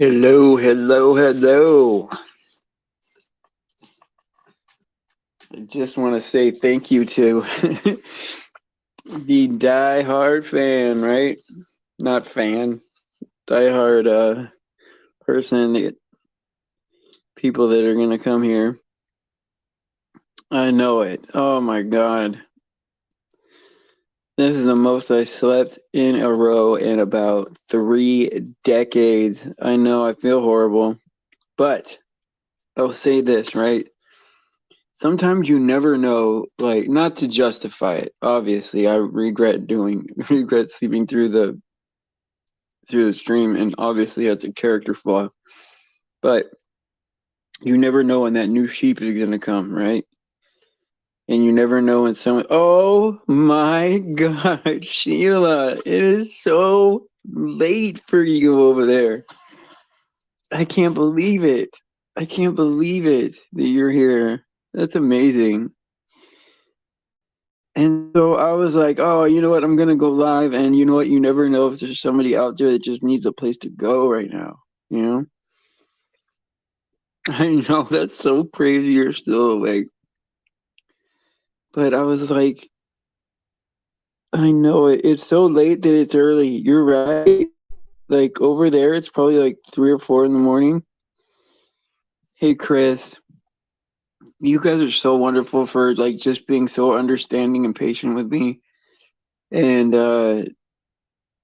Hello, hello, hello. I just want to say thank you to the die-hard fan, right? Not fan, die-hard person, people that are going to come here. I know it. Oh my God. This is the most I slept in a row in about 3 decades. I know, I feel horrible. But I'll say this, right? Sometimes you never know, like, not to justify it. Obviously, I regret sleeping through the stream, and obviously that's a character flaw. But you never know when that new sheep is gonna come, right? And you never know when someone. Oh my God, Sheila, it is so late for you over there. I can't believe it. I can't believe it that you're here. That's amazing. And so I was like, oh, you know what? I'm gonna go live, and you know what? You never know if there's somebody out there that just needs a place to go right now. You know? I know that's so crazy. You're still awake, but I was like, I know it's so late that it's early. You're right. Like over there, it's probably like 3 or 4 in the morning. Hey, Chris, you guys are so wonderful for like just being so understanding and patient with me. And I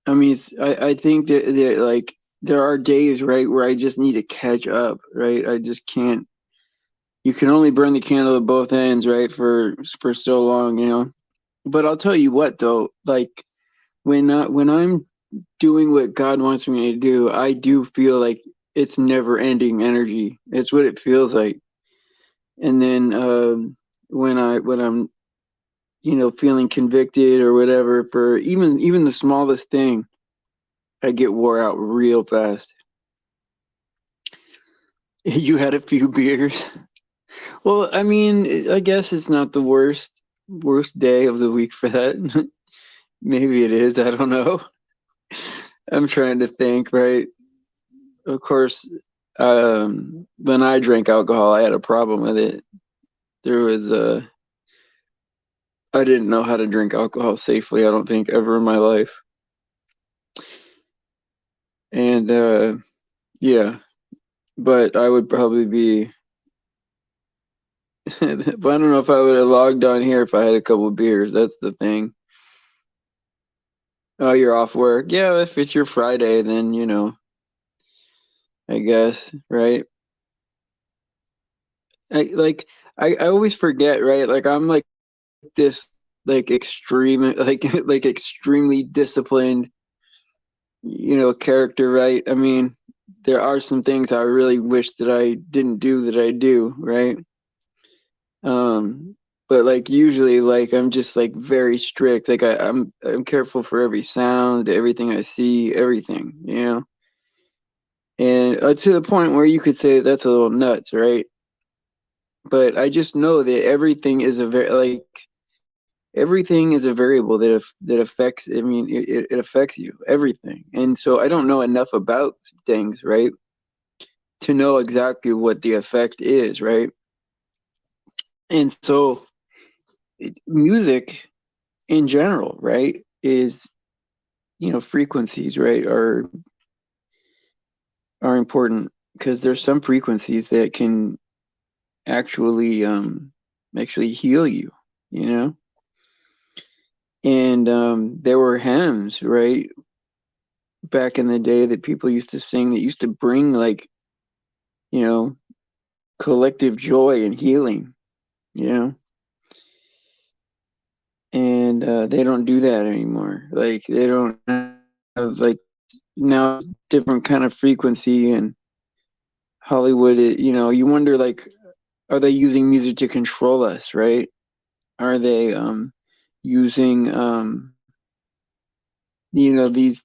mean, I think that like there are days, right, where I just need to catch up, right? I just can't. You can only burn the candle at both ends, right, for so long, you know. But I'll tell you what, though, like when I'm doing what God wants me to do, I do feel like it's never ending energy. It's what it feels like. And then when I'm feeling convicted or whatever for even the smallest thing, I get wore out real fast. You had a few beers. Well, I mean, I guess it's not the worst day of the week for that. Maybe it is. I don't know. I'm trying to think, right? Of course, when I drank alcohol, I had a problem with it. There was I didn't know how to drink alcohol safely. I don't think ever in my life. And yeah, but I would probably be. But I don't know if I would have logged on here if I had a couple of beers. That's the thing. Oh, you're off work. Yeah, if it's your Friday, then I guess, right? I like I always forget, right? Like I'm like this like extreme like like extremely disciplined, character, right? I mean, there are some things I really wish that I didn't do that I do, right? Um but like usually like I'm just like very strict. Like I'm careful for every sound, everything I see, everything, you know? And to the point where you could say that's a little nuts, right? But I just know that everything is a variable that affects. I mean, it affects you everything, and so I don't know enough about things, right, to know exactly what the effect is, right? And so music in general, right, is frequencies, right, are important because there's some frequencies that can actually actually heal you, you know. And there were hymns, right, back in the day that people used to sing that used to bring like, you know, collective joy and healing, you know, and they don't do that anymore. Like they don't have like now different kind of frequency and Hollywood. You wonder like, are they using music to control us? Right? Are they using these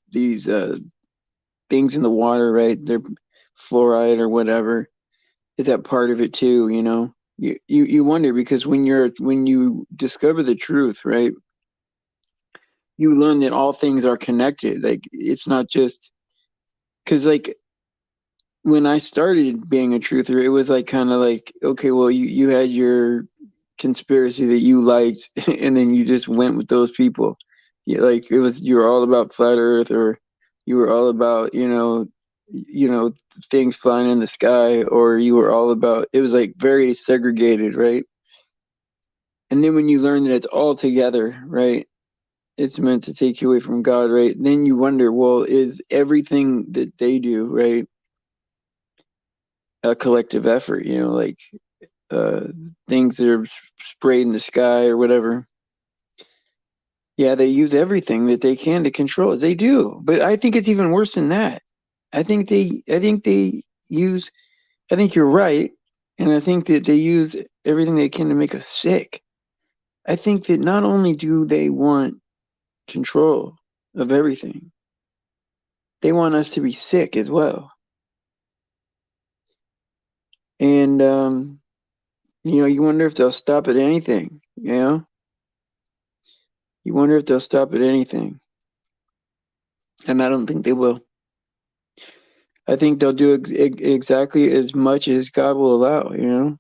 things in the water? Right? They're fluoride or whatever. Is that part of it too? You wonder because when you discover the truth, right, you learn that all things are connected. Like it's not just because like when I started being a truther, it was like kind of like, okay, well, you had your conspiracy that you liked, and then you just went with those people. Like it was you were all about flat Earth, or you were all about things flying in the sky, or you were all about it was like very segregated, right? And then when you learn that it's all together, right? It's meant to take you away from God, right? Then you wonder, well, is everything that they do, right, a collective effort? Like uh, things that are sprayed in the sky or whatever. Yeah, they use everything that they can to control it. They do, but I think it's even worse than that. I think they use. I think you're right, and I think that they use everything they can to make us sick. I think that not only do they want control of everything, they want us to be sick as well. And you wonder if they'll stop at anything. You wonder if they'll stop at anything, and I don't think they will. I think they'll do exactly as much as God will allow.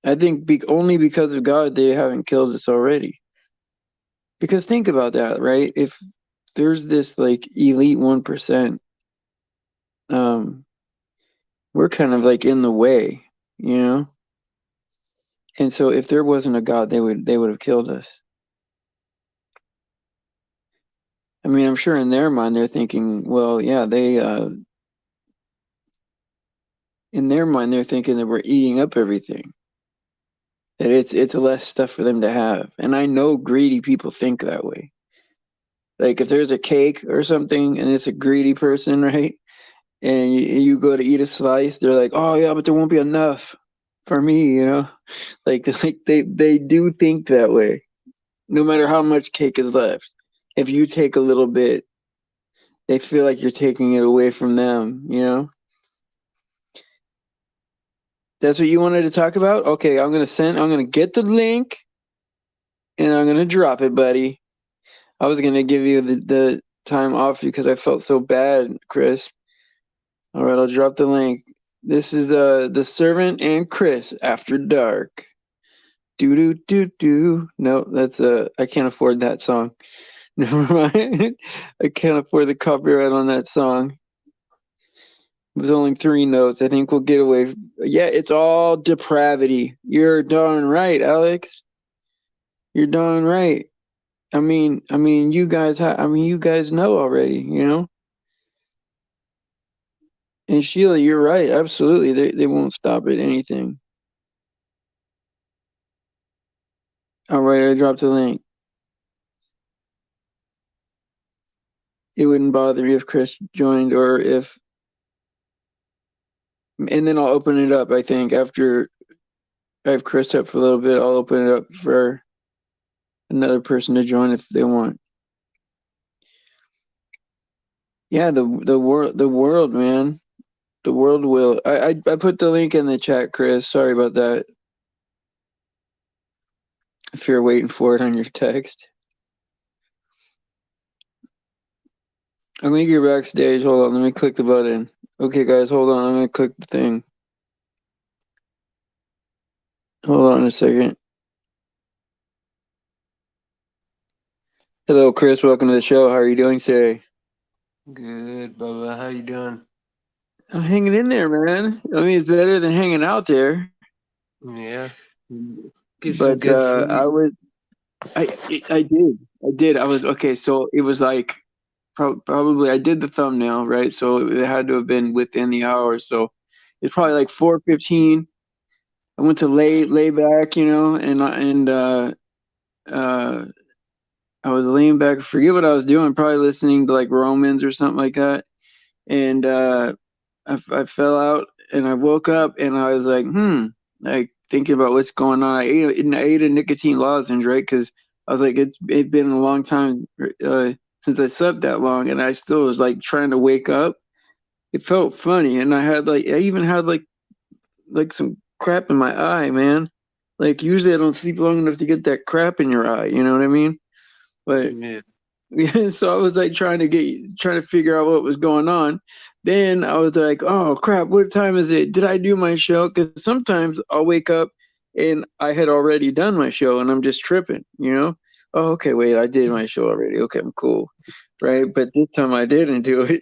I think only because of God they haven't killed us already. Because think about that, right? If there's this like elite 1%, um, we're kind of like in the way, you know. And so if there wasn't a God, they would have killed us. I mean, I'm sure in their mind they're thinking, well, yeah, in their mind they're thinking that we're eating up everything. That it's less stuff for them to have. And I know greedy people think that way. Like if there's a cake or something and it's a greedy person, right? And you go to eat a slice, they're like, "Oh yeah, but there won't be enough for me." Like they do think that way. No matter how much cake is left, if you take a little bit, they feel like you're taking it away from them. That's what you wanted to talk about? Okay, I'm gonna get the link and I'm gonna drop it, buddy. I was gonna give you the time off because I felt so bad, Chris. All right, I'll drop the link. This is The Servant and Chris After Dark. Do do do do. No, that's I can't afford that song. Never mind. I can't afford the copyright on that song. It was only 3 notes. I think we'll get away. Yeah, it's all depravity. You're darn right, Alex. You're darn right. I mean, you guys know already. And Sheila, you're right. Absolutely, they won't stop at anything. All right, I dropped the link. It wouldn't bother me if Chris joined or if, and then I'll open it up. I think after I have Chris up for a little bit, I'll open it up for another person to join if they want. Yeah, the world, man, the world will. I put the link in the chat, Chris. Sorry about that. If you're waiting for it on your text, I'm gonna get backstage. Hold on, let me click the button. Okay, guys, hold on. I'm gonna click the thing. Hold on a second. Hello, Chris. Welcome to the show. How are you doing today? Good, Bubba. How you doing? I'm hanging in there, man. I mean, it's better than hanging out there. Yeah. Get some But good sleep. I did. I was okay. So it was like probably I did the thumbnail, right? So it had to have been within the hour. So it's probably like 4:15. I went to lay back, and uh, I was laying back. I forget what I was doing. Probably listening to like Romans or something like that. And I fell out, and I woke up, and I was like thinking about what's going on. I ate a nicotine lozenge, right? Because I was like, it's been a long time since I slept that long, and I still was like trying to wake up. It felt funny, and I even had like some crap in my eye, man. Like usually I don't sleep long enough to get that crap in your eye. You know what I mean? But Yeah. yeah, so I was like trying to figure out what was going on. then I was like, oh crap, what time is it? Did I do my show? Because sometimes I'll wake up and I had already done my show and I'm just tripping, you know? Oh, okay, wait, I did my show already. Okay, I'm cool. Right. But this time I didn't do it.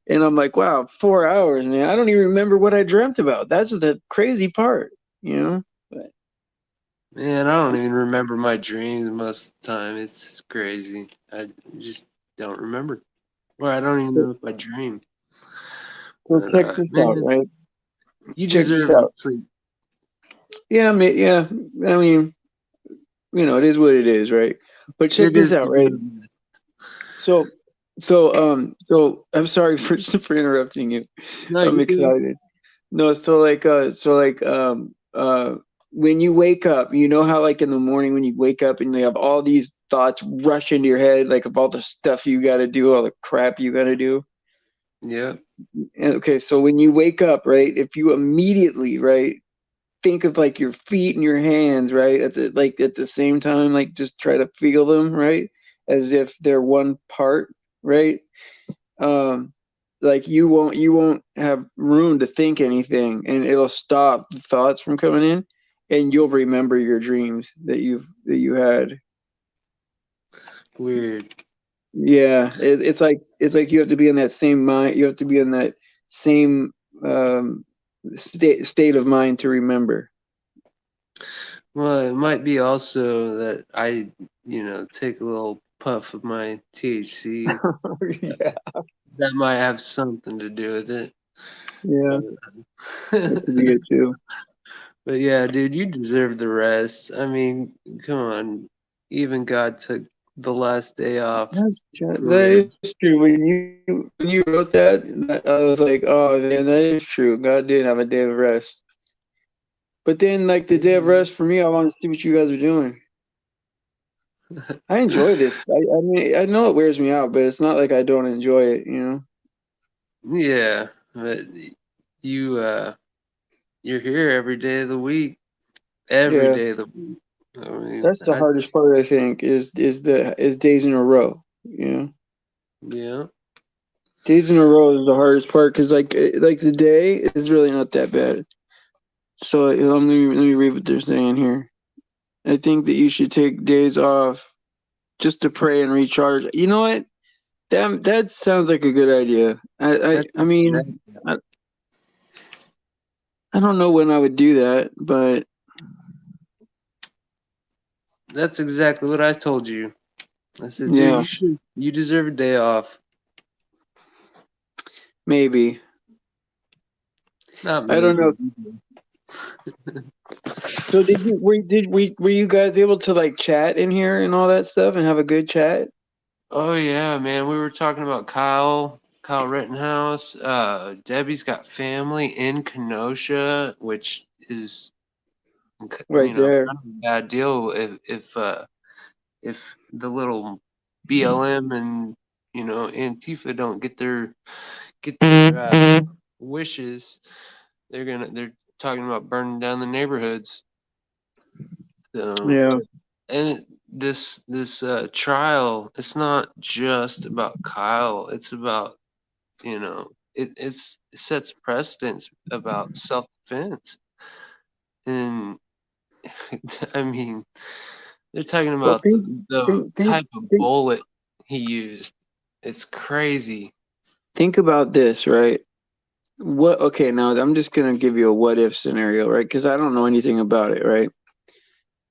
And I'm like, wow, 4 hours, man. I don't even remember what I dreamt about. That's the crazy part, you know? But Man, I don't even remember my dreams most of the time. It's crazy. I just don't remember. Or I don't even know if I dream. so But check this out, man, right? you Check this deserve the out. sleep. Yeah, yeah. I mean, it is what it is, right? But check It this is out, right? So, so I'm sorry for for interrupting you. no, I'm you're good. excited. No, when you wake up, you know how like in the morning when you wake up and you have all these thoughts rush into your head, like of all the stuff you got to do, all the crap you got to do. Yeah. And, okay, so when you wake up, right, if you immediately, right, think of like your feet and your hands, right, at the same time, like just try to feel them, right, as if they're one part, right. Um, like you won't have room to think anything, and it'll stop the thoughts from coming in, and you'll remember your dreams that you had. Weird. Yeah, it's like you have to be in that same mind. You have to be in that same state of mind to remember. Well, it might be also that I take a little puff of my THC. Yeah, That might have something to do with it. yeah, that But, could be it too. but yeah, dude, you deserve the rest. I mean, come on. Even God took the last day off for That rest. is true. When you wrote that, I was like, oh man, that is true. God did have a day of rest. But then, like the day of rest for me, I want to see what you guys are doing. I enjoy this. I mean, I know it wears me out, but it's not like I don't enjoy it. Yeah, but you you're here every day of the week. Every Yeah, day of the week. I mean, that's the hardest part. I think is days in a row. yeah. Days in a row is the hardest part because like the day is really not that bad. So let me read what they're saying here. I think that you should take days off just to pray and recharge. You know what? That sounds like a good idea. I That's I mean, I, I don't know when I would do that, but that's exactly what I told you. I said, dude, yeah, you deserve a day off. maybe. Not I don't know. maybe. So were you guys able to like chat in here and all that stuff and have a good chat? Oh yeah, man. We were talking about Kyle Rittenhouse. Debbie's got family in Kenosha, which is Right there. kind of a bad deal if the little BLM and Antifa don't get their wishes. They're talking about burning down the neighborhoods. So, Yeah. and this trial, it's not just about Kyle. It's about it sets precedents about self-defense, and I mean they're talking But about the type of think bullet he used. It's crazy. think about this, right? What okay, now I'm just gonna give you a what if scenario, right? Because I don't know anything about it, right?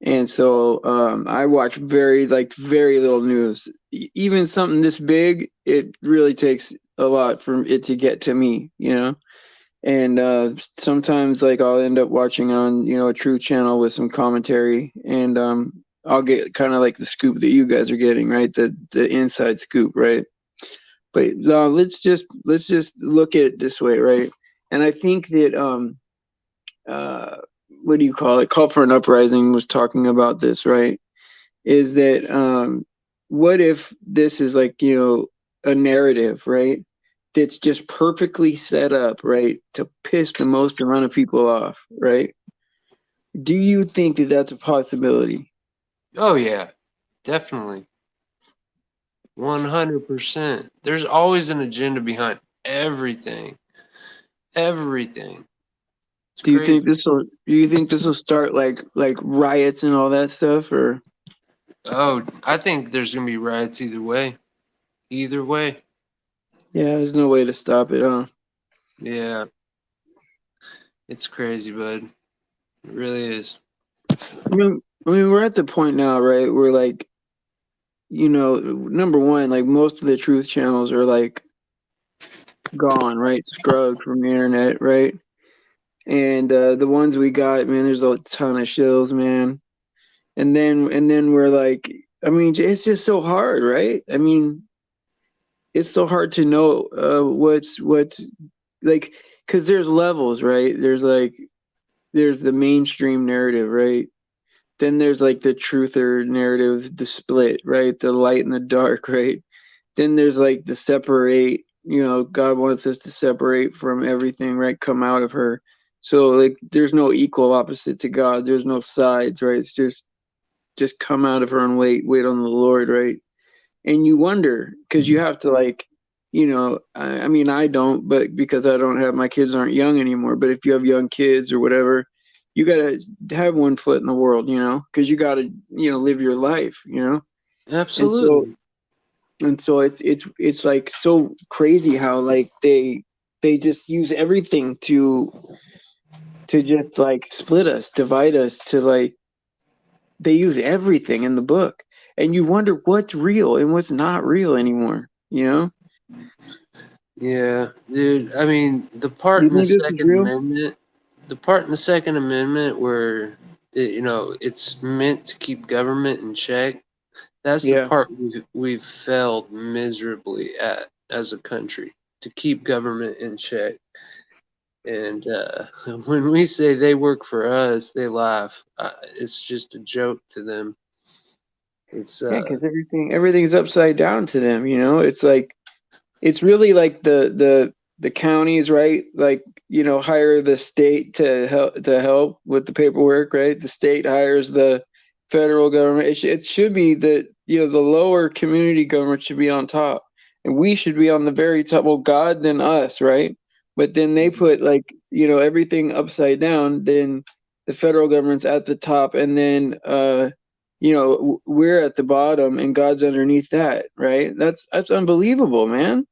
And so I watch very little news. Even something this big, it really takes a lot for it to get to me. And sometimes like I'll end up watching on a true channel with some commentary, and I'll get kind of like the scoop that you guys are getting, right? The inside scoop, right? But let's just look at it this way, right? And I think that uh, what do you call it? Call for an Uprising was talking about this, right? Is that what if this is like a narrative, right? That's just perfectly set up, right, to piss the most amount of people off, right? Do you think that that's a possibility? Oh yeah, definitely. 100%. There's always an agenda behind. everything, everything. It's Do you crazy. think this will start like riots and all that stuff, or Oh, I think there's gonna be riots either way. Either way. yeah, there's no way to stop it, huh? Yeah, it's crazy, bud. It really is. I mean, we're at the point now, right? Where like, number one, like most of the truth channels are like gone, right? Scrubbed from the internet, right? And the ones we got, man, there's a ton of shills, man. And then we're like, I mean, it's just so hard, right? I mean, it's so hard to know what's like, because there's levels, right? There's the mainstream narrative, right? Then there's like the truther narrative, the split, right? The light and the dark, right? Then there's like the separate, God wants us to separate from everything, right? Come out of her. So like there's no equal opposite to God. There's no sides, right? It's just come out of her and wait on the Lord, right? And you wonder because you have to like, I mean, I don't, but because I don't have my kids aren't young anymore. But if you have young kids or whatever, you gotta have one foot in the world, because you gotta, live your life. And so Absolutely. it's like so crazy how like they just use everything to just like split us, divide us, to like they use everything in the book, and you wonder what's real and what's not real anymore. Yeah, dude. I mean, You think this is real? The part in the Second Amendment where it's meant to keep government in check. That's the Yeah. part we've failed miserably at as a country, to keep government in check. And when we say they work for us, they laugh. It's just a joke to them. It's Yeah, because everything's upside down to them. It's like it's really like the counties, right? Like, hire the state to help with the paperwork, right? The state hires the federal government. It should be that, the lower community government should be on top, and we should be on the very top. Well, God, then us, right? But then they put like, everything upside down. Then the federal government's at the top, and then we're at the bottom, and God's underneath that, right? That's unbelievable, man.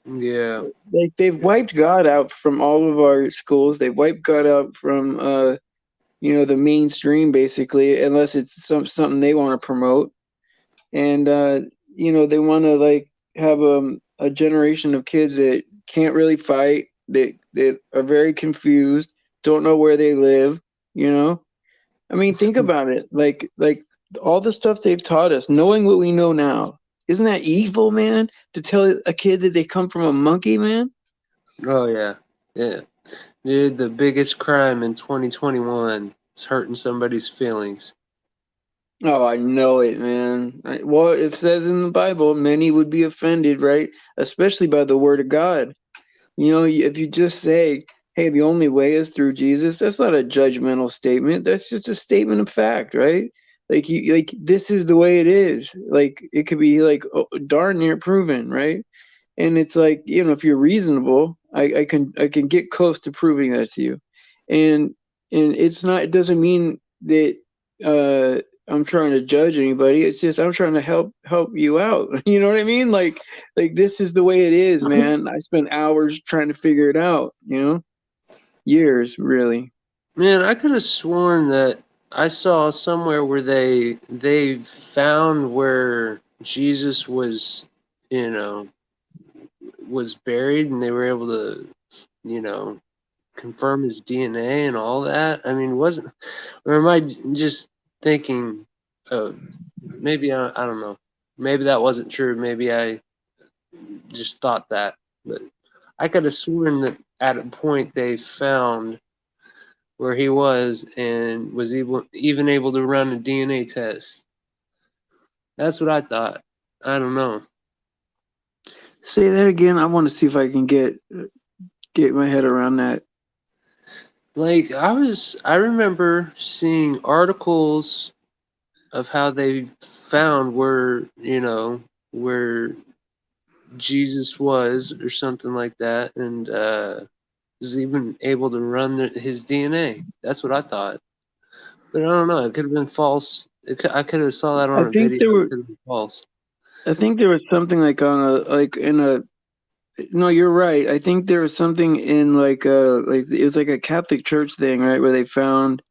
yeah, Like they've wiped God out from all of our schools. They've wiped God out from the mainstream basically, unless it's something they want to promote. And they want to like have a generation of kids that can't really fight, that are very confused, don't know where they live, you know? I mean, think about it. Like all the stuff they've taught us, knowing what we know now. Isn't that evil, man? To tell a kid that they come from a monkey, man? oh yeah, yeah, dude. The biggest crime in 2021 is hurting somebody's feelings. Oh, I know it, man. Well, it says in the Bible, many would be offended, right? Especially by the word of God. If you just say, hey, the only way is through Jesus, that's not a judgmental statement. That's just a statement of fact, right? Like this is the way it is. Like it could be like darn near proven, right? And it's like, if you're reasonable, I can get close to proving that to you. And it doesn't mean that I'm trying to judge anybody. It's just I'm trying to help you out. You know what I mean? Like this is the way it is, man. I spent hours trying to figure it out. Years, really. Man, I could have sworn that I saw somewhere where they found where Jesus you know, was buried, and they were able to, you know, confirm his DNA and all that. I mean, wasn't or am I just thinking of maybe I don't know. Maybe that wasn't true. Maybe I just thought that, but I could have sworn that at a point they found where he was and was even able to run a DNA test. That's what I thought. I don't know. Say that again. I want to see if I can get my head around that. Like I remember seeing articles of how they found where Jesus was, or something like that, and was even able to run his DNA. That's what I thought. But I don't know. It could have been false. I could have saw that I on a think video. there It were. could have been false. I think there was something like on a like in a. No, you're right. I think there was something in like it was like a Catholic church thing, right, where they found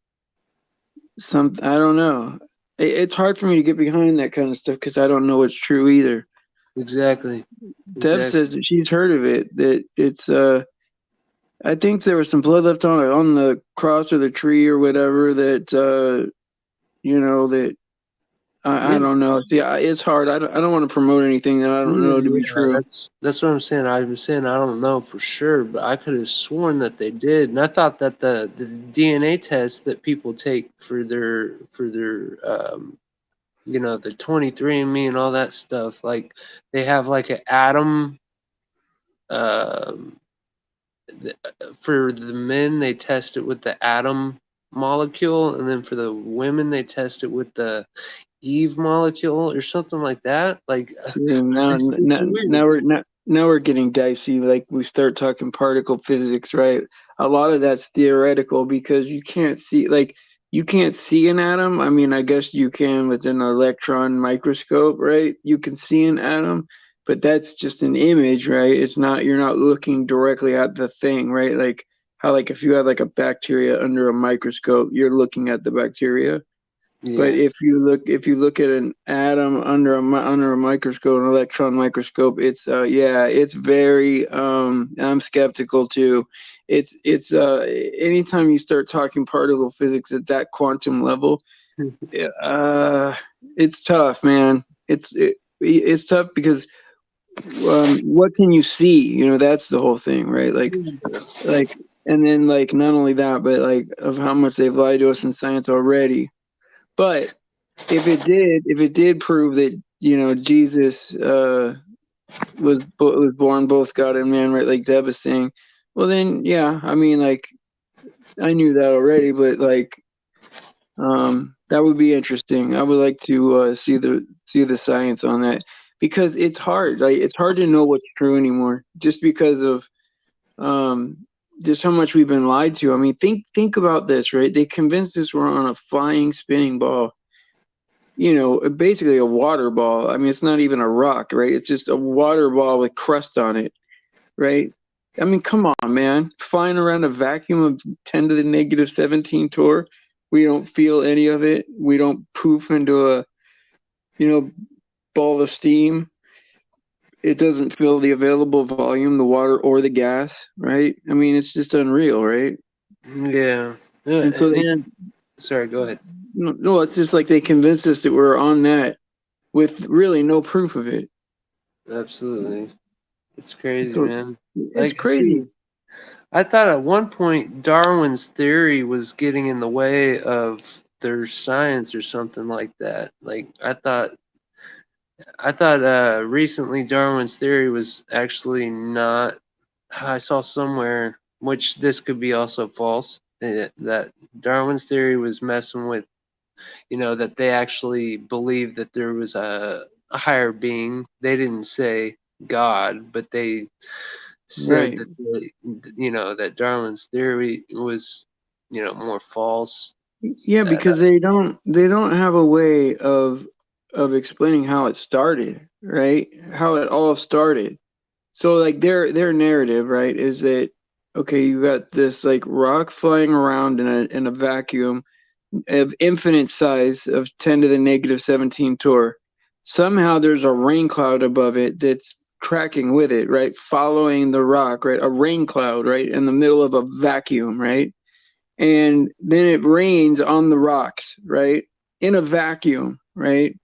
some. I don't know. It's hard for me to get behind that kind of stuff because I don't know what's true either. Exactly. Deb Exactly. says that she's heard of it. That it's I think there was some blood left on the cross or the tree or whatever that that I Yeah. don't know. See, it's hard. I don't want to promote anything that I don't know to be Yeah, true. that's what I'm saying. I'm saying I don't know for sure, but I could have sworn that they did. And I thought that the DNA test that people take for their the 23andMe and all that stuff, like they have like an atom um for the men they test it with the atom molecule, and then for the women they test it with the Eve molecule or something like that. Like See, now, it's now, weird. now we're getting dicey. Like we start talking particle physics, right? A lot of that's theoretical because you can't see, like, you can't see an atom. I mean, I guess you can with an electron microscope, right? You can see an atom, but that's just an image, right? It's not, you're not looking directly at the thing, right? Like how, like, if you have like a bacteria under a microscope, you're looking at the bacteria. But Yeah. if you look at an atom under a microscope, an electron microscope, it's it's very I'm skeptical too. It's anytime you start talking particle physics at that quantum level, uh, it's tough, man. It's tough because what can you see? That's the whole thing, right? Like, and then like not only that, but like of how much they've lied to us in science already. But if it did prove that Jesus was born both God and man, right? Like Deb was saying, well then, yeah. I mean, like I knew that already, but like that would be interesting. I would like to see the science on that because it's hard. Like it's hard to know what's true anymore, just because of um just how much we've been lied to. I mean, think about this, right? They convinced us we're on a flying, spinning ball, basically a water ball. I mean, it's not even a rock, right? It's just a water ball with crust on it, right? I mean, come on, man. Flying around a vacuum of 10 to the negative 17 torr. We don't feel any of it. We don't poof into a, ball of steam. It doesn't fill the available volume, the water or the gas, right? I mean, it's just unreal, right? Yeah. And so they, And sorry, go ahead. no, it's just like they convinced us that we're on that with really no proof of it. Absolutely. It's crazy, So man. it's Like, crazy. see, I thought at one point Darwin's theory was getting in the way of their science or something like that. Like, I thought recently Darwin's theory was actually not. I saw somewhere, which this could be also false, that Darwin's theory was messing with, that they actually believed that there was a higher being. They didn't say God, but they said Right. that that Darwin's theory was, more false. Yeah, That because they don't have a way of explaining how it started, right? How it all started. So like their narrative, right, is that okay, you got this like rock flying around in a vacuum of infinite size of 10 to the negative 17 torr. Somehow there's a rain cloud above it that's tracking with it, right? Following the rock, right? A rain cloud, right? In the middle of a vacuum, right? And then it rains on the rocks, right? In a vacuum, right?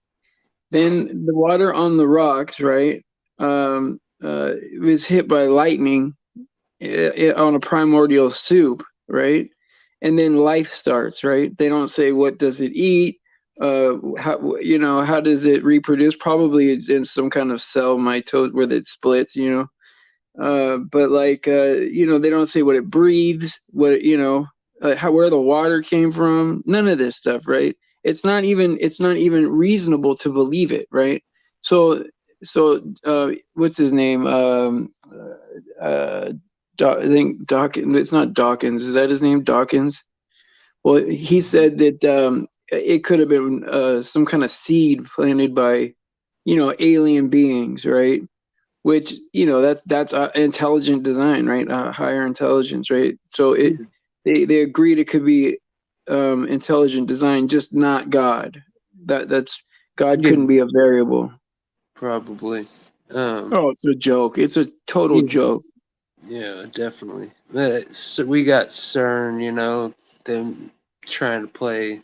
Then the water on the rocks, right? Was hit by lightning on a primordial soup, right? And then life starts, right? They don't say what does it eat, how does it reproduce? Probably it's in some kind of cell mitosis where it splits, but like they don't say what it breathes, what how where the water came from, none of this stuff, right? It's not even reasonable to believe it, right? So what's his name? I think Dawkins. It's not Dawkins. Is that his name? Dawkins. Well, he said that it could have been some kind of seed planted by, alien beings, right? Which, that's intelligent design, right? Higher intelligence, right? So they agreed it could be intelligent design, just not God. That's God Yeah, couldn't be a variable. probably. Oh, it's a joke. It's a total Yeah, joke. yeah, definitely. So we got CERN, them trying to play.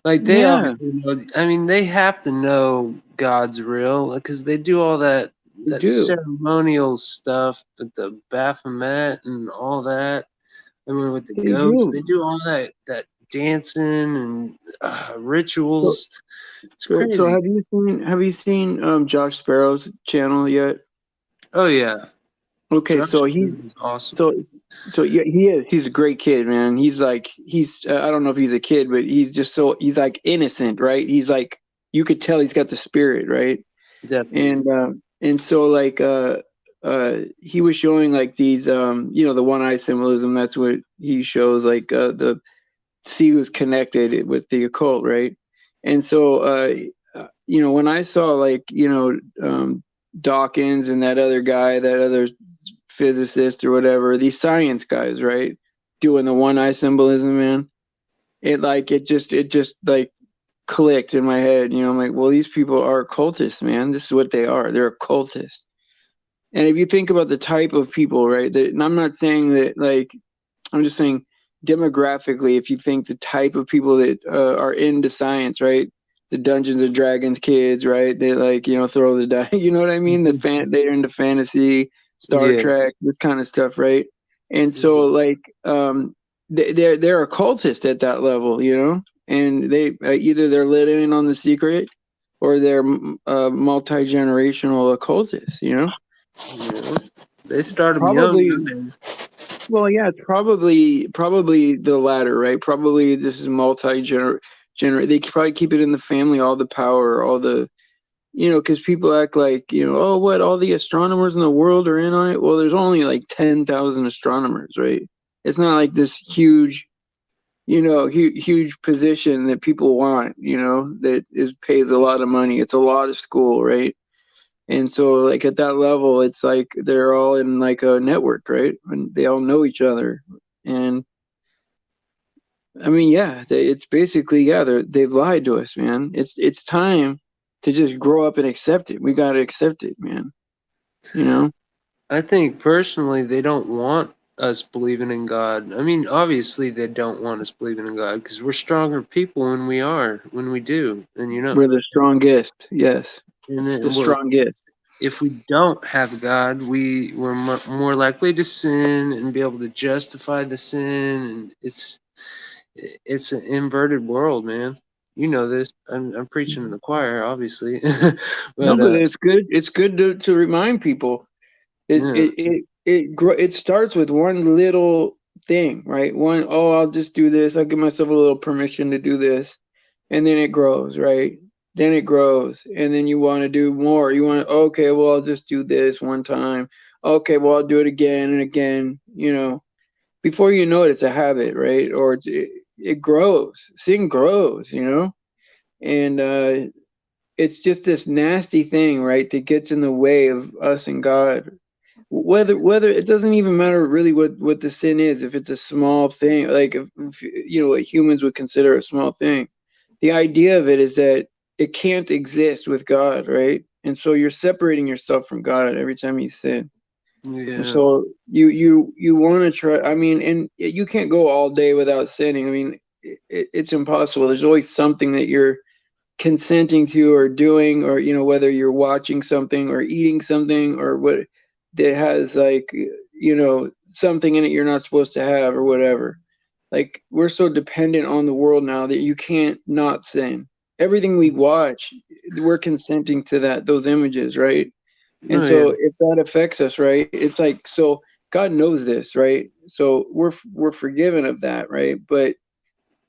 Like they Yeah, obviously know. I mean, they have to know God's real because they do all they that do. ceremonial stuff with the Baphomet and all that. I mean, with the They ghosts, do. they do all that dancing and So, rituals. It's so crazy. have you seen Josh Sparrow's channel yet? Oh yeah, Okay, Josh so he's is awesome. so so yeah, he is. He's a great kid, man. He's I don't know if he's a kid, but he's like innocent, right? He's like you could tell he's got the spirit, right? Definitely. And so like he was showing like these the one eye symbolism. That's what he shows, like the see who's connected with the occult, right? And so when I saw like Dawkins and that other guy, that other physicist or whatever, these science guys, right, doing the one eye symbolism, man, it just like clicked in my head. I'm like, well, these people are occultists, man. This is what they are. They're occultists. And if you think about the type of people, right, and I'm not saying that, like, I'm just saying demographically, if you think the type of people that are into science, right, the Dungeons and Dragons kids, right, they like, throw the die, you know what I mean? They're into fantasy, Star Yeah. Trek, this kind of stuff, right? And so, Mhm. like, they're occultist at that level, and they either they're let in on the secret or they're multi-generational occultists, Yeah. They start them young probably. nowadays. Well, yeah, it's probably the latter, right? Probably this is multi-gener They could probably keep it in the family, all the power, all the, because people act like, oh, what, all the astronomers in the world are in on it. Well, there's only like 10,000 astronomers, right? It's not like this huge, huge position that people want, that is pays a lot of money. It's a lot of school, right? And so, like at that level, it's like they're all in like a network, right? And they all know each other. And I mean, yeah, it's basically they've lied to us, man. It's time to just grow up and accept it. We gotta accept it, man. You know, I think personally they don't want us believing in God. I mean, obviously they don't want us believing in God because we're stronger people when we do, and we're the strongest. Yes, and the then strongest. if we don't have God, we're more likely to sin and be able to justify the sin, and it's an inverted world, man. You know this. I'm preaching to the choir, obviously, No, but but it's good. It's good to remind people. yeah, It starts with one little thing, right? Oh, I'll just do this. I'll give myself a little permission to do this, and then it grows, right? Then it grows, and then you want to do more. You want to, okay, well, I'll just do this one time. Okay, well, I'll do it again and again. Before you know it, it's a habit, right? Or it grows. Sin grows, and it's just this nasty thing, right, that gets in the way of us and God. Whether it doesn't even matter really what the sin is, if it's a small thing, like if what humans would consider a small thing. The idea of it is that it can't exist with God, right? And so you're separating yourself from God every time you sin. And yeah, so you want to try. I mean, and you can't go all day without sinning. I mean, it's impossible. There's always something that you're consenting to or doing, or whether you're watching something or eating something or what that has like something in it you're not supposed to have or whatever. Like we're so dependent on the world now that you can't not sin. Everything we watch, we're consenting to those images, right? And oh yeah. so if that affects us, right, it's like, so God knows this, right? So we're forgiven of that, right? But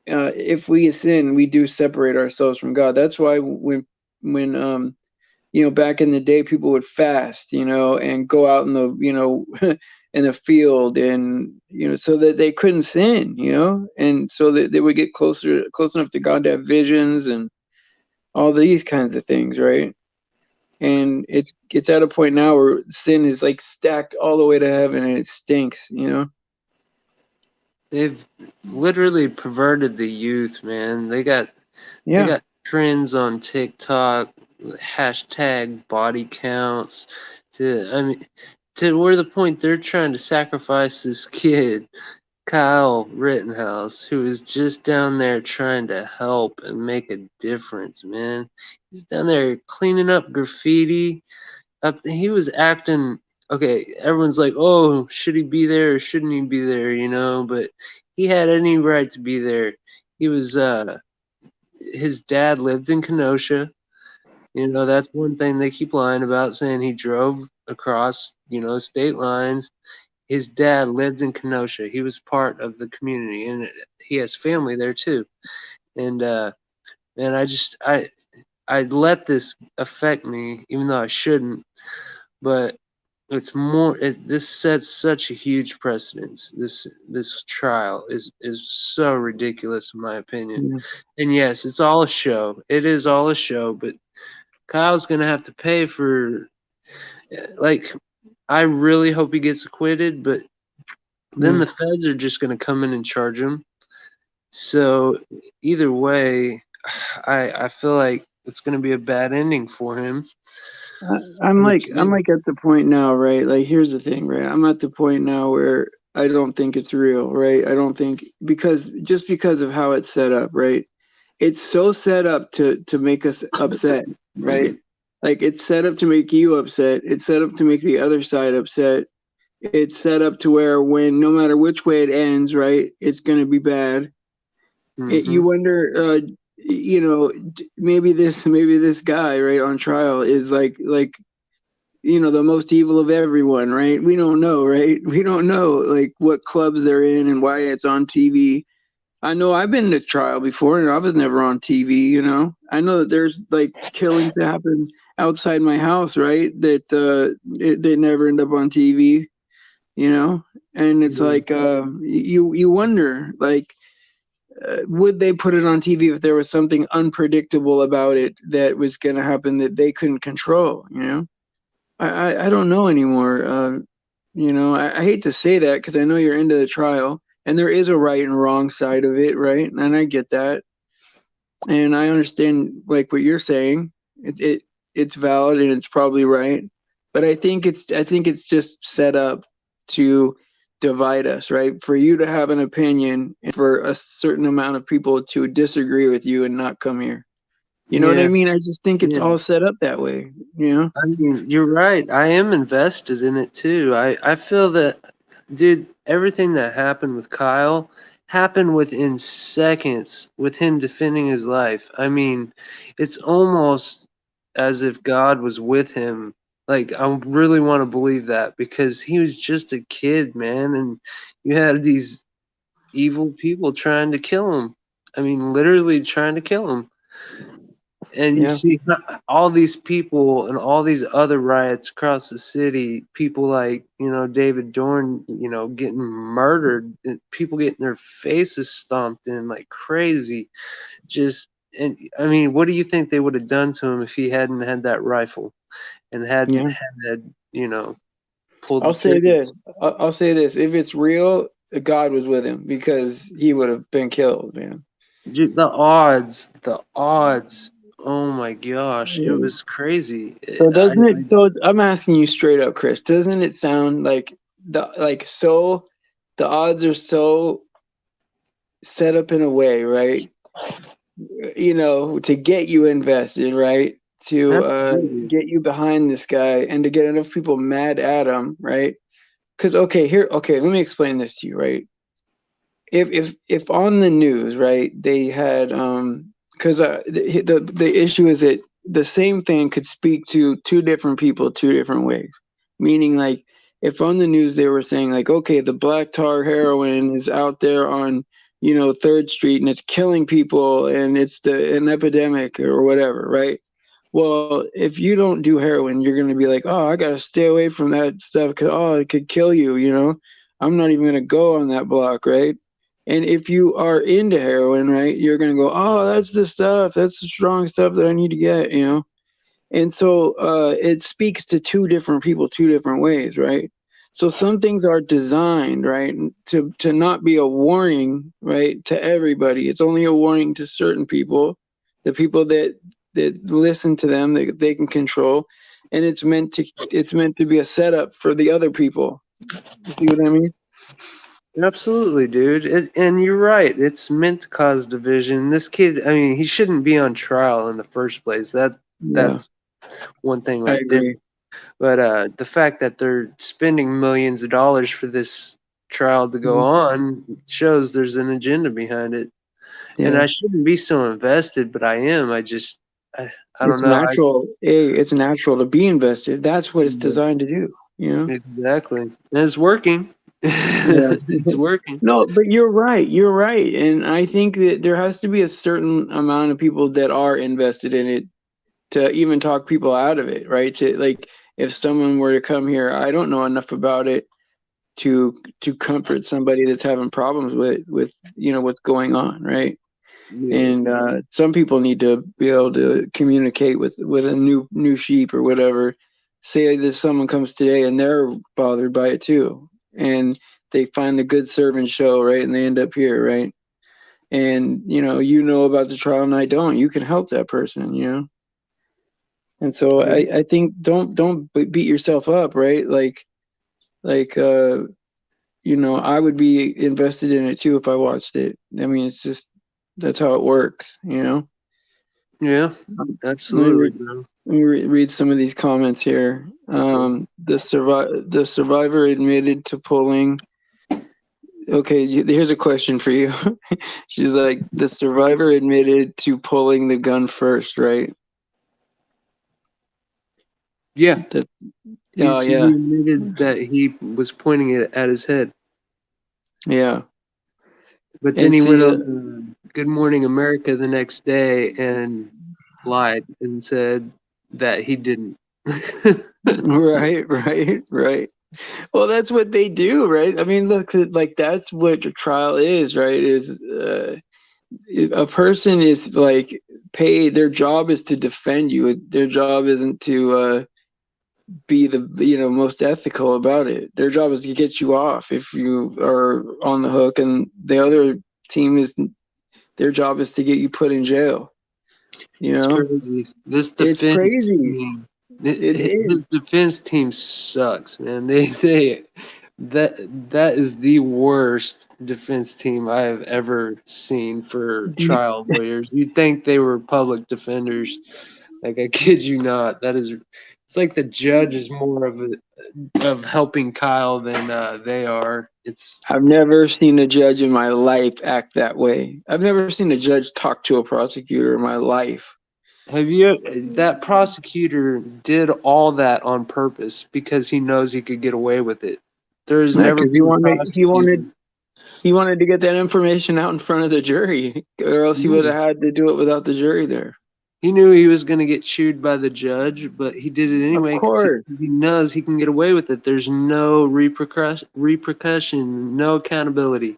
if we sin, we do separate ourselves from God. That's why when back in the day, people would fast, and go out in the, in the field, and so that they couldn't sin, and so that they would get close enough to God to have visions and all these kinds of things, right? And it's at a point now where sin is like stacked all the way to heaven, and it stinks. They've literally perverted the youth, man. They Yeah. got trends on TikTok, hashtag body counts, to where the point they're trying to sacrifice this kid, Kyle Rittenhouse, who is just down there trying to help and make a difference, man. He's down there cleaning up graffiti. He was acting okay. Everyone's like, "Oh, should he be there or shouldn't he be there?" But he had any right to be there. He was his dad lived in Kenosha. That's one thing they keep lying about, saying he drove across, state lines. His dad lived in Kenosha. He was part of the community, and he has family there too. And man, I let this affect me, even though I shouldn't. But it's more. This sets such a huge precedence. This trial is so ridiculous, in my opinion. Yeah. And yes, it's all a show. It is all a show. But Kyle's gonna have to pay for. Like, I really hope he gets acquitted, but then the feds are just gonna come in and charge him. So either way, I feel like it's gonna be a bad ending for him. I'm like at the point now, right? Like, here's the thing, right? I'm at the point now where I don't think it's real, right? I don't think, because of how it's set up, right? It's so set up to make us upset, right? Like, it's set up to make you upset. It's set up to make the other side upset. It's set up to where, when no matter which way it ends, right, it's going to be bad. You wonder, maybe this guy, right, on trial is like the most evil of everyone, right? We don't know, right? We don't know, like, what clubs they're in and why it's on TV. I know I've been to trial before, and I was never on TV. I know that there's like killings that happen outside my house, right? That they never end up on TV. And it's like, you wonder, like, would they put it on TV if there was something unpredictable about it that was going to happen that they couldn't control? I don't know anymore. I hate to say that, because I know you're into the trial, and there is a right and wrong side of it, right? And I get that, and I understand, like, what you're saying. It's valid, and it's probably right, but I think it's just set up to divide us, right? For you to have an opinion, and for a certain amount of people to disagree with you and not come here. You know what I mean? I just think it's all set up that way. I mean, you're right. I am invested in it too. I feel that, dude, everything that happened with Kyle happened within seconds with him defending his life. I mean, it's almost as if God was with him. Like, I really want to believe that, because he was just a kid, man, and you had these evil people trying to kill him. I mean, literally trying to kill him. And you see all these people and all these other riots across the city, people like, David Dorn, getting murdered, people getting their faces stomped in like crazy. And I mean, what do you think they would have done to him if he hadn't had that rifle and hadn't had, pulled I'll say this. If it's real, God was with him, because he would have been killed, man. Dude, the odds. Oh my gosh, it was crazy. So doesn't it? So I'm asking you straight up, Chris. Doesn't it sound like the odds are so set up in a way, right? To get you invested, right? To get you behind this guy, and to get enough people mad at him, right? Because let me explain this to you, right? If on the news, right, they had because the issue is that the same thing could speak to two different people two different ways. Meaning, like, if on the news they were saying, like, okay, the black tar heroin is out there on 3rd Street and it's killing people and it's an epidemic or whatever, right? Well, if you don't do heroin, you're going to be like, oh, I got to stay away from that stuff because, oh, it could kill you, you know? I'm not even going to go on that block, right? And if you are into heroin, right, you're going to go, oh, that's the stuff. That's the strong stuff that I need to get, you know? And so it speaks to two different people, two different ways, right? So some things are designed, right, to not be a warning, right, to everybody. It's only a warning to certain people, the people that listen to them, that they can control, and it's meant to be a setup for the other people. You see what I mean? Absolutely, dude. And you're right. It's meant to cause division. This kid, I mean, he shouldn't be on trial in the first place. Yeah, That's one thing I right there. agree. But the fact that they're spending millions of dollars for this trial to go Mhm. on shows there's an agenda behind it. And Yeah, I shouldn't be so invested, but I am. I don't it's know. natural. It's natural to be invested. That's what it's designed to do. You know? Exactly. And it's working. Yeah. It's working. No, but you're right. You're right. And I think that there has to be a certain amount of people that are invested in it to even talk people out of it, right? To like if someone were to come here, I don't know enough about it to comfort somebody that's having problems with what's going on, right? Yeah. And some people need to be able to communicate with a new sheep or whatever. Say that someone comes today and they're bothered by it too, and they find the good servant show, right? And they end up here, right? And you know about the trial and I don't. You can help that person, you know. And so Yeah. I think don't beat yourself up, right? Like I would be invested in it too if I watched it. I mean, it's just that's how it works, you know. Yeah. Let me Absolutely, read, bro. let me read some of these comments here. The survivor admitted to pulling. Okay, here's a question for you. She's like, the survivor admitted to pulling the gun first, right? Yeah. That, oh He yeah, admitted that he was pointing it at his head. yeah. But then And he went see, on Good Morning America the next day and lied and said that he didn't. right, right, right. Well, that's what they do, right? I mean, look, like that's what a trial is, right? Is a person is like paid. Their job is to defend you. Their job isn't to be the most ethical about it. Their job is to get you off if you are on the hook, and the other team is their job is to get you put in jail. You It's know, crazy. This it's defense crazy. team, It is. his defense team sucks, man. They that is the worst defense team I have ever seen for Do you, trial lawyers. You'd think they were public defenders. Like I kid you not. It's like the judge is more of helping Kyle than they are. It's I've never seen a judge in my life act that way. I've never seen a judge talk to a prosecutor in my life. have you that prosecutor did all that on purpose because he knows he could get away with it. There's Yeah, never because he been a wanted he prosecutor. wanted he wanted to get that information out in front of the jury, or else he would Yeah. have had to do it without the jury there. He knew he was going to get chewed by the judge, but he did it Of anyway because course. he knows he can get away with it. There's no repercussion, no accountability.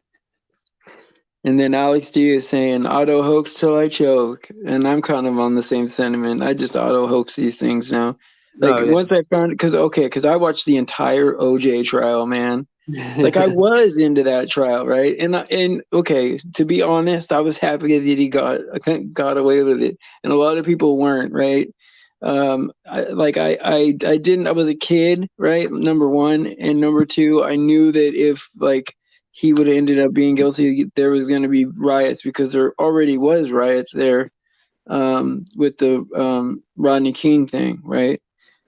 And then Alex D is saying auto hoax till I choke, and I'm kind of on the same sentiment. I just auto hoax these things now. Like Oh yeah. once I found, because I watched the entire OJ trial, man. Like I was into that trial, right? And okay, to be honest, I was happy that he got away with it, and a lot of people weren't, right? I didn't. I was a kid, right? Number one, and number two, I knew that if like he would have ended up being guilty, there was going to be riots because there already was riots there with the Rodney King thing, right?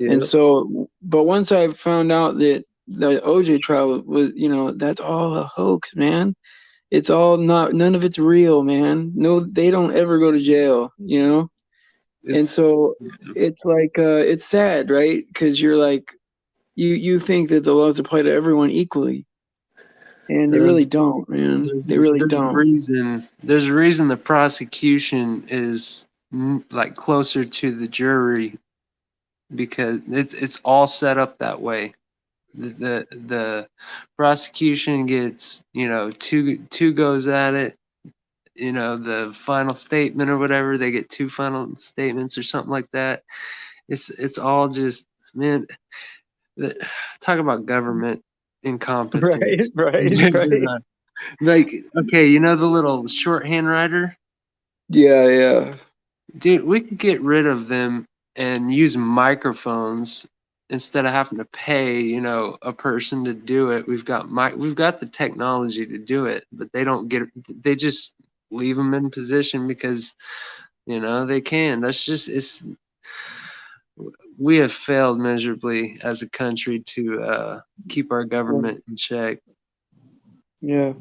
And Yeah. so, but once I found out that the OJ trial was, that's all a hoax, man. It's all not, none of it's real, man. No, they don't ever go to jail, you know? And It's so it's like, it's sad, right? Because you're like, you think that the laws apply to everyone equally, and they uh, really don't, man. there's They really there's a don't. reason the prosecution is like closer to the jury, because it's all set up that way. The prosecution gets, two goes at it. The final statement or whatever, they get two final statements or something like that. It's all just, man. Talk about government Right, incompetence. right. Like, okay, the little shorthand writer? Yeah, yeah. Dude, we could get rid of them and use microphones instead of having to pay, a person to do it. We've got the technology to do it, but they just leave them in position because, they can. We have failed miserably as a country to keep our government in check. Yeah.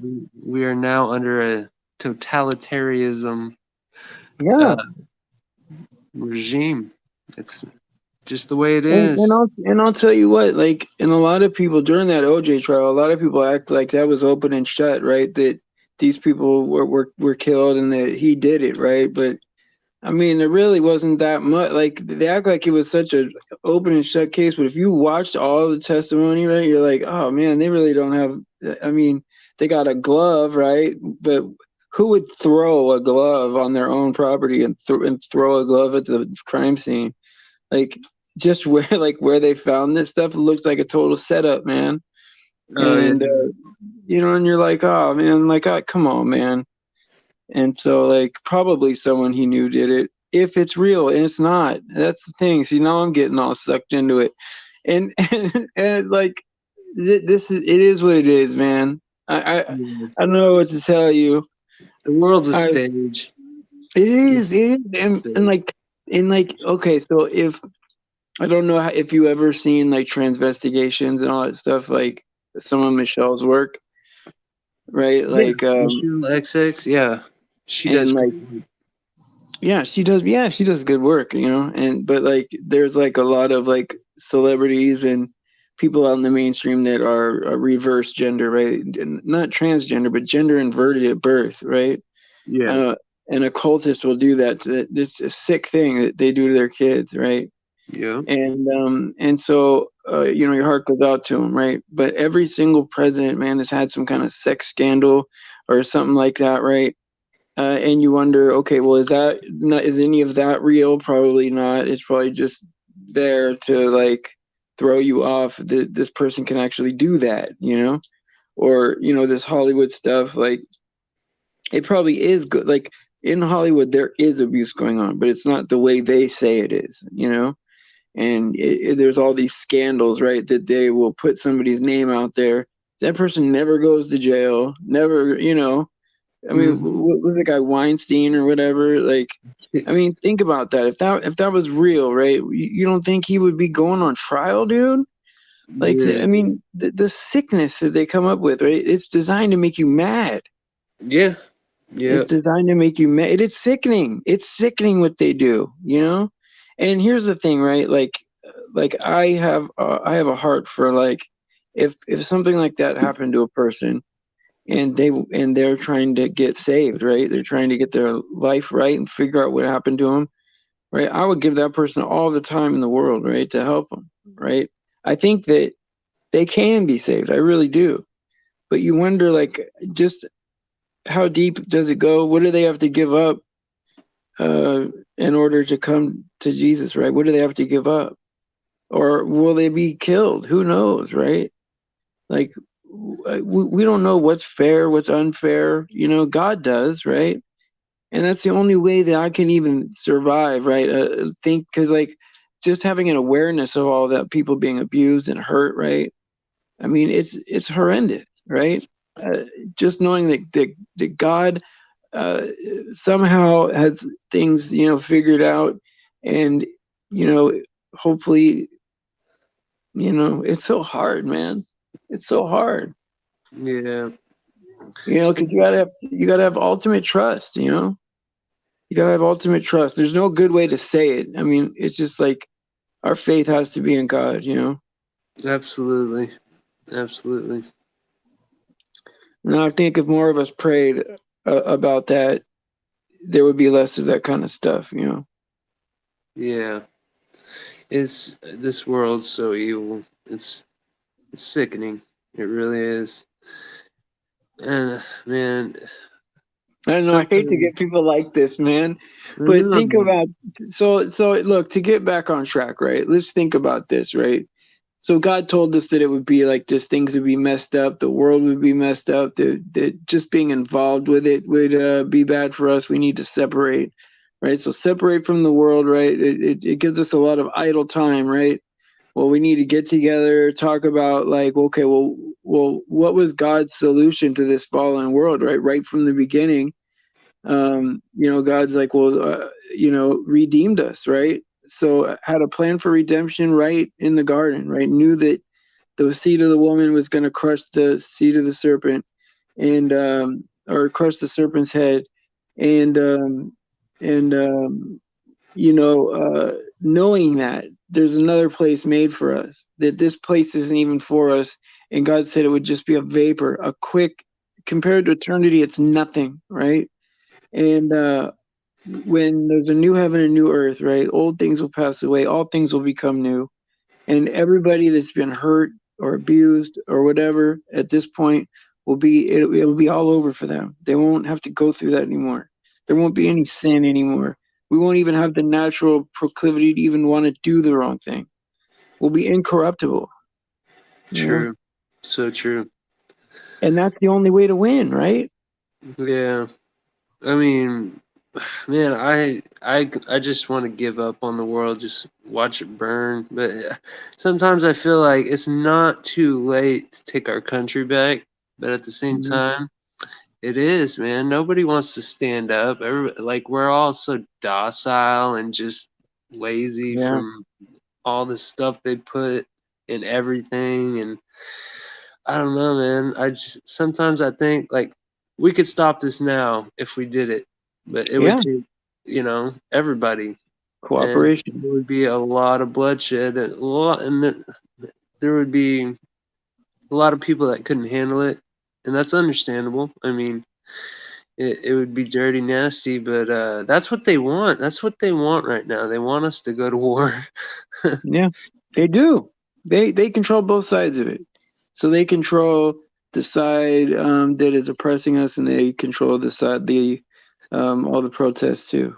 We are now under a totalitarianism Yeah. regime. It's just the way it And, is. and I'll and I'll tell you what, like, and a lot of people during that OJ trial, a lot of people act like that was open and shut, right? That these people were killed and that he did it, right? But I mean, it really wasn't that much. Like they act like it was such a open and shut case, but if you watched all the testimony, right, you're like, oh man, they really don't have. I mean, they got a glove, right? But who would throw a glove on their own property and throw a glove at the crime scene? Like just where they found this stuff, it looks like a total setup, man. Oh yeah. And and you're like, oh man, like, come on, man. And so, like, probably someone he knew did it. If it's real, and it's not, that's the thing. See, now I'm getting all sucked into it, and it's like it is what it is, man. I don't know what to tell you. The world's a I stage. it is, and like okay, so if I don't know if you ever seen like Transvestigations and all that stuff, like some of Michelle's work, right? Yeah, Like Michelle XX, yeah, she does and great like work. yeah, she does good work, and but like there's like a lot of like celebrities and people out in the mainstream that are reverse gender, right? And not transgender, but gender inverted at birth, right? Yeah, Uh, and occultists will do that. This a sick thing that they do to their kids, right? yeah. And so your heart goes out to them, right? But every single president, man, has had some kind of sex scandal or something like that, right? And you wonder, okay, well, is any of that real? Probably not. It's probably just there to like throw you off that this person can actually do that, or this Hollywood stuff. Like it probably is good. Like in Hollywood, there is abuse going on, but it's not the way they say it is, and there's all these scandals, right? That they will put somebody's name out there. That person never goes to jail, never, I mean, Mm-hmm. what was the guy Weinstein or whatever? Like, I mean, think about that. If that was real, right? You don't think he would be going on trial, dude? Like, Yeah, I mean, the sickness that they come up with, right? It's designed to make you mad. yeah, yeah. It's designed to make you mad. It's sickening. It's sickening what they do, And here's the thing, right? Like I have a heart for like, if something like that happened to a person and they're trying to get saved, right? They're trying to get their life right and figure out what happened to them, right? I would give that person all the time in the world, right, to help them, right? I think that they can be saved. I really do. But you wonder, like, just how deep does it go? What do they have to give up uh, in order to come to Jesus, right? What do they have to give up? Or will they be killed? Who knows, right? Like, we don't know what's fair, what's unfair. God does, right? And that's the only way that I can even survive, right? Think because like just having an awareness of all that people being abused and hurt, right? I mean, it's horrendous, right? Uh, just knowing that God uh, somehow has things figured out, and hopefully it's so hard, man. It's so hard, Yeah, because you gotta have ultimate trust, You gotta have ultimate trust. There's no good way to say it. I mean, it's just like our faith has to be in God. absolutely, absolutely. And I think if more of us prayed about that, there would be less of that kind of stuff, you know. Yeah. It's this world's so evil. It's sickening. It really is. And man, I don't know. I hate to sometimes get people like this, man. I But know, think man. about so look, to get back on track, right? Let's think about this, right? So God told us that it would be like this, things would be messed up, the world would be messed up, that just being involved with it would be bad for us. We need to separate, right? So separate from the world, right? It gives us a lot of idle time, right? Well, we need to get together, talk about like, okay, what was God's solution to this fallen world, right? Right from the beginning, God's like, well, redeemed us, right? So had a plan for redemption right in the garden, right? Knew that the seed of the woman was going to crush the seed of the serpent, and or crush the serpent's head, and and knowing that there's another place made for us, that this place isn't even for us, and God said it would just be a vapor, a quick, compared to eternity, it's nothing, right? And when there's a new heaven and new earth, right? Old things will pass away, all things will become new. And everybody that's been hurt or abused or whatever at this point it'll be all over for them. They won't have to go through that anymore. There won't be any sin anymore. We won't even have the natural proclivity to even want to do the wrong thing. We'll be incorruptible, you know? True. So true. And that's the only way to win, right? Yeah. I mean, man, I just want to give up on the world, just watch it burn. But sometimes I feel like it's not too late to take our country back. But at the same Mhm. time, it is, man. Nobody wants to stand up. Like we're all so docile and just lazy Yeah. from all the stuff they put in everything. And I don't know, man. Sometimes I think like we could stop this now if we did it, but it would Yeah. take, everybody, and Cooperation. there would be a lot of bloodshed and there would be a lot of people that couldn't handle it, and that's understandable. I mean, it would be dirty, nasty, but that's what they want. That's what they want right now. They want us to go to war. Yeah. They do. They control both sides of it. So they control the side that is oppressing us, and they control the side, the all the protests too.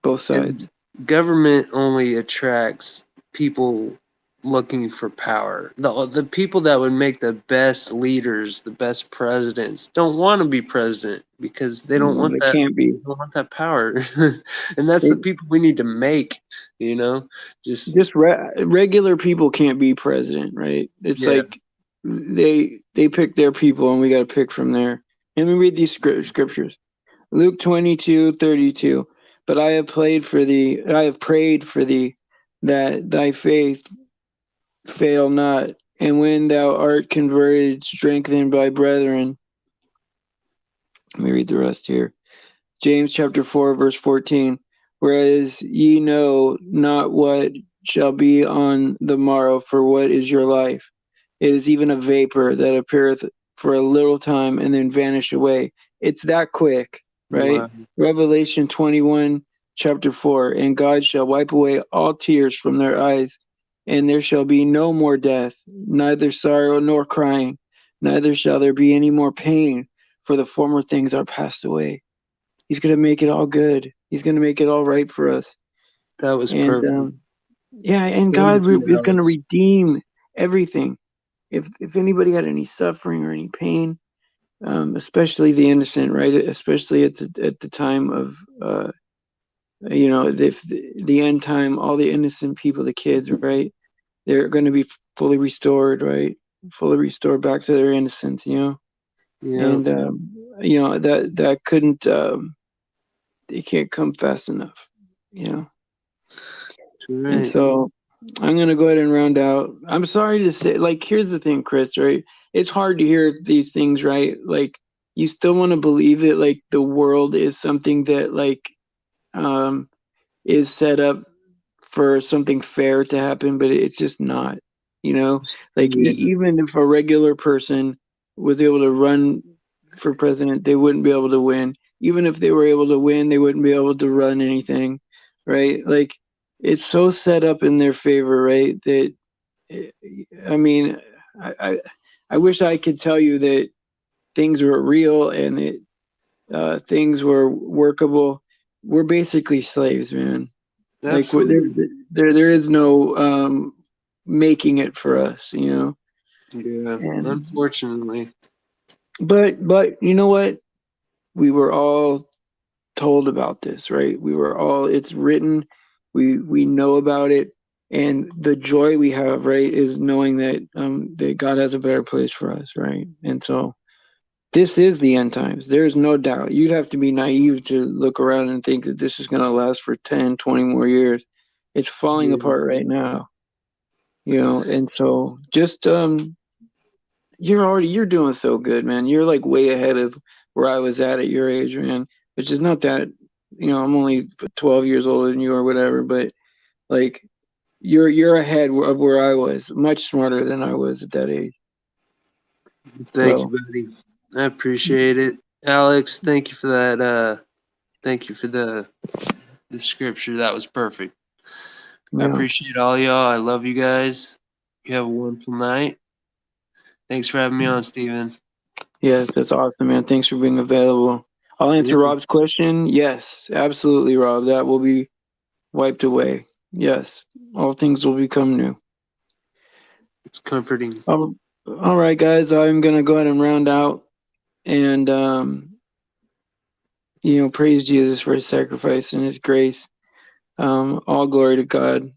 Both And sides. government only attracts people looking for power. The people that would make the best leaders, the best presidents, don't want to be president because they don't No, want they that. can't be. They don't want that power, and that's They, the people we need to make. You know, just just regular people can't be president, right? It's yeah, like they pick their people, and we got to pick from there. Let me read these scriptures. Luke 22:32. But I have prayed for thee, that thy faith fail not, and when thou art converted, strengthened by brethren. Let me read the rest here. James chapter 4, verse 14. Whereas ye know not what shall be on the morrow, for what is your life? It is even a vapor that appeareth for a little time and then vanish away. It's that quick, right? wow, Revelation 21, chapter 4. And God shall wipe away all tears from their eyes, and there shall be no more death, neither sorrow nor crying, neither shall there be any more pain, for the former things are passed away. He's going to make it all good. He's going to make it all right for us. that was And perfect. yeah, and God Thank you, is going to Alex. redeem everything. If anybody had any suffering or any pain, especially the innocent, right? Especially at the time of the end time, all the innocent people, the kids, right? They're going to be fully restored, right? Fully restored back to their innocence, Yeah, and that couldn't it can't come fast enough, you know. that's And right. so I'm gonna go ahead and round out. I'm sorry to say, like, here's the thing, Chris, right? It's hard to hear these things, right? Like, you still want to believe that, like, the world is something that, like, um, is set up for something fair to happen, but it's just not, you know? Like, Yeah, even if a regular person was able to run for president, they wouldn't be able to win. even if they were able to win, they wouldn't be able to run anything, right? Like it's so set up in their favor, right? That I mean, I I, I wish I could tell you that things were real and things were workable. We're basically slaves, man. Like Absolutely. there is no making it for us, you know. Yeah. And Unfortunately. but you know what? We were all told about this, right? We were all it's written. We know about it, and the joy we have, right, is knowing that God has a better place for us, right? And so this is the end times. There's no doubt. You'd have to be naive to look around and think that this is going to last for 10, 20 more years. It's falling Yeah. apart right now, you know. And so just you're doing so good, man. You're like way ahead of where I was at your age, man. Which is not that, you know, I'm only 12 years older than you or whatever, but like you're ahead of where I was, much smarter than I was at that age. Thank you, So, buddy. I appreciate it. Alex, thank you for that. Thank you for the scripture. That was perfect. I yeah. appreciate all y'all. I love you guys. You have a wonderful night. Thanks for having me on, Steven. Yes, that's awesome, man. Thanks for being available. I'll answer Yeah, Rob's question. Yes, absolutely, Rob. That will be wiped away. Yes, all things will become new. it's comforting. All right, guys. I'm gonna go ahead and round out and praise Jesus for his sacrifice and his grace. All glory to God.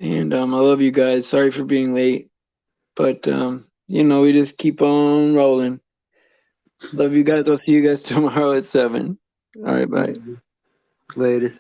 And I love you guys. Sorry for being late, but we just keep on rolling. Love you guys. I'll see you guys tomorrow at 7. All right, bye. Later.